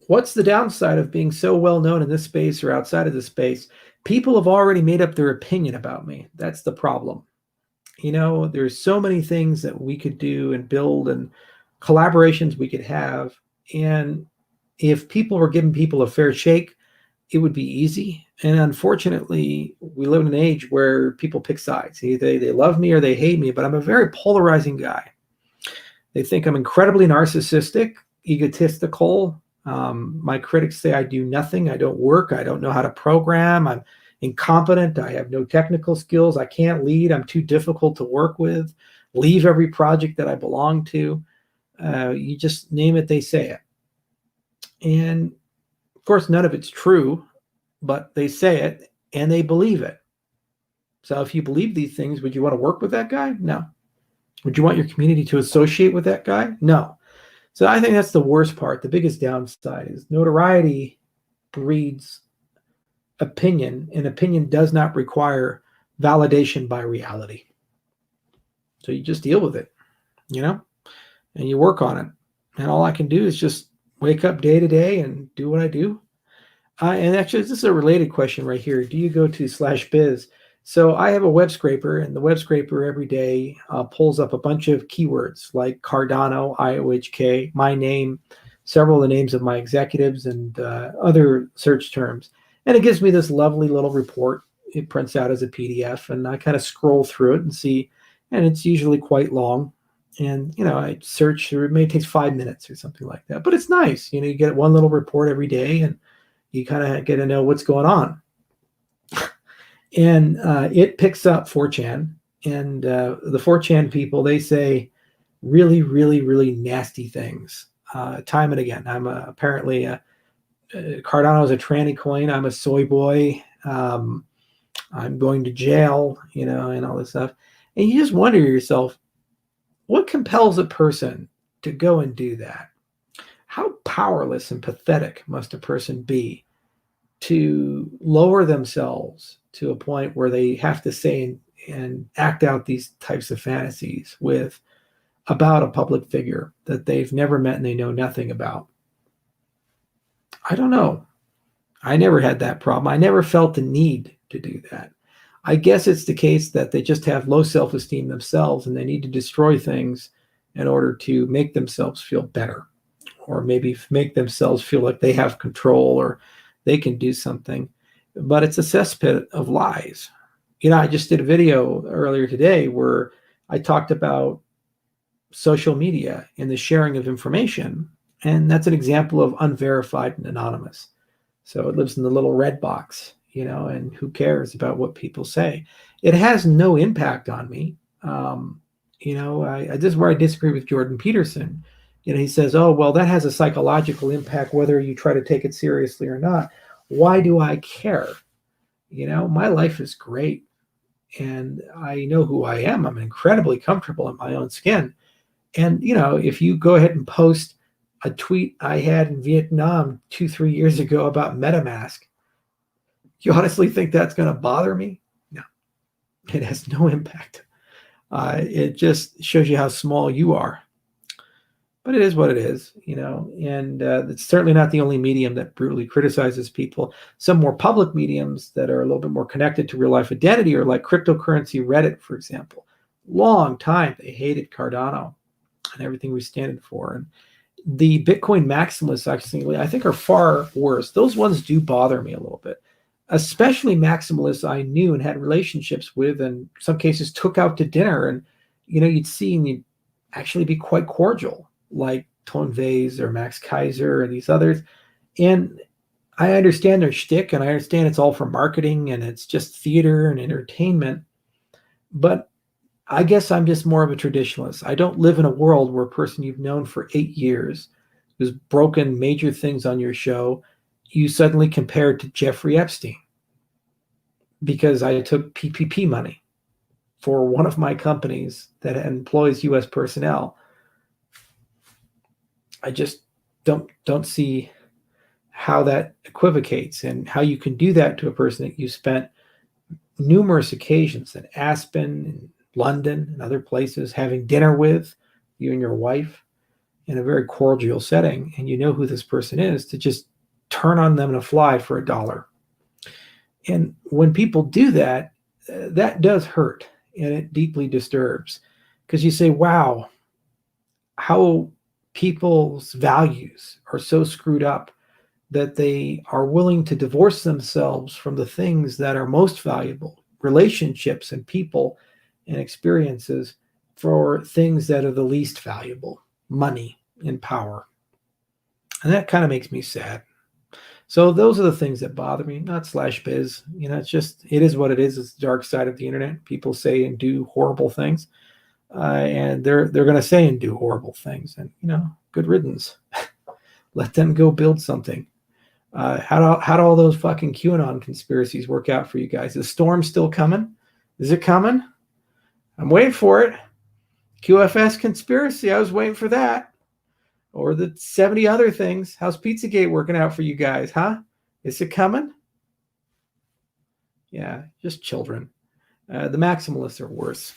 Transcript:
What's the downside of being so well known in this space or outside of this space? People have already made up their opinion about me. That's the problem. There's so many things that we could do and build and collaborations we could have. And if people were giving people a fair shake, it would be easy. And unfortunately, we live in an age where people pick sides. Either they love me or they hate me, but I'm a very polarizing guy. They think I'm incredibly narcissistic, egotistical. My critics say I do nothing. I don't work. I don't know how to program. I'm incompetent. I have no technical skills. I can't lead. I'm too difficult to work with. Leave every project that I belong to. You just name it, they say it. And of course, none of it's true, but they say it and they believe it. So if you believe these things, would you want to work with that guy? No. Would you want your community to associate with that guy? No. So I think that's the worst part. The biggest downside is notoriety breeds opinion, and opinion does not require validation by reality. So you just deal with it, and you work on it. And all I can do is just wake up day to day and do what I do. And actually, this is a related question right here. Do you go to /biz? So I have a web scraper, and the web scraper every day pulls up a bunch of keywords like Cardano, IOHK, my name, several of the names of my executives, and other search terms. And it gives me this lovely little report. It prints out as a PDF, and I kind of scroll through it and see, and it's usually quite long. And, I search through, it may take 5 minutes or something like that, but it's nice. You get one little report every day, and you kind of get to know what's going on. And it picks up 4chan, and the 4chan people, they say really, really, really nasty things time and again. I'm apparently Cardano is a tranny coin. I'm a soy boy. I'm going to jail, and all this stuff. And you just wonder to yourself, what compels a person to go and do that? How powerless and pathetic must a person be to lower themselves to a point where they have to say and act out these types of fantasies about a public figure that they've never met and they know nothing about? I don't know. I never had that problem. I never felt the need to do that. I guess it's the case that they just have low self-esteem themselves and they need to destroy things in order to make themselves feel better, or maybe make themselves feel like they have control or they can do something. But it's a cesspit of lies. I just did a video earlier today where I talked about social media and the sharing of information. And that's an example of unverified and anonymous. So it lives in the little red box, and who cares about what people say? It has no impact on me. This is where I disagree with Jordan Peterson. He says, oh, well, that has a psychological impact, whether you try to take it seriously or not. Why do I care? My life is great. And I know who I am. I'm incredibly comfortable in my own skin. And, if you go ahead and post a tweet I had in Vietnam 2-3 years ago about MetaMask, you honestly think that's going to bother me? No, it has no impact. It just shows you how small you are. But it is what it is, and it's certainly not the only medium that brutally criticizes people. Some more public mediums that are a little bit more connected to real life identity are like cryptocurrency Reddit, for example. Long time they hated Cardano and everything we stand for. And the Bitcoin maximalists, actually, I think, are far worse. Those ones do bother me a little bit, especially maximalists I knew and had relationships with, and in some cases took out to dinner. And, you'd see and you'd actually be quite cordial, like Tone Vase or Max Kaiser or these others. And I understand their shtick, and I understand it's all for marketing and it's just theater and entertainment. But I guess I'm just more of a traditionalist. I don't live in a world where a person you've known for 8 years who's broken major things on your show, you suddenly compare to Jeffrey Epstein because I took PPP money for one of my companies that employs U.S. personnel. I just don't see how that equivocates and how you can do that to a person that you spent numerous occasions in Aspen, and London, and other places having dinner with, you and your wife. in a very cordial setting and you know who this person is, to just turn on them in a fly for $1. And when people do that, that does hurt and it deeply disturbs, because you say, wow, how people's values are so screwed up that they are willing to divorce themselves from the things that are most valuable, relationships and people and experiences, for things that are the least valuable, money and power. And that kind of makes me sad. So those are the things that bother me, not slash biz. It's just, it is what it is. It's the dark side of the internet. People say and do horrible things. And they're going to say and do horrible things. And, good riddance. Let them go build something. How do all those fucking QAnon conspiracies work out for you guys? Is the storm still coming? Is it coming? I'm waiting for it. QFS conspiracy. I was waiting for that. Or the 70 other things. How's Pizzagate working out for you guys, huh? Is it coming? Yeah, just children. The maximalists are worse.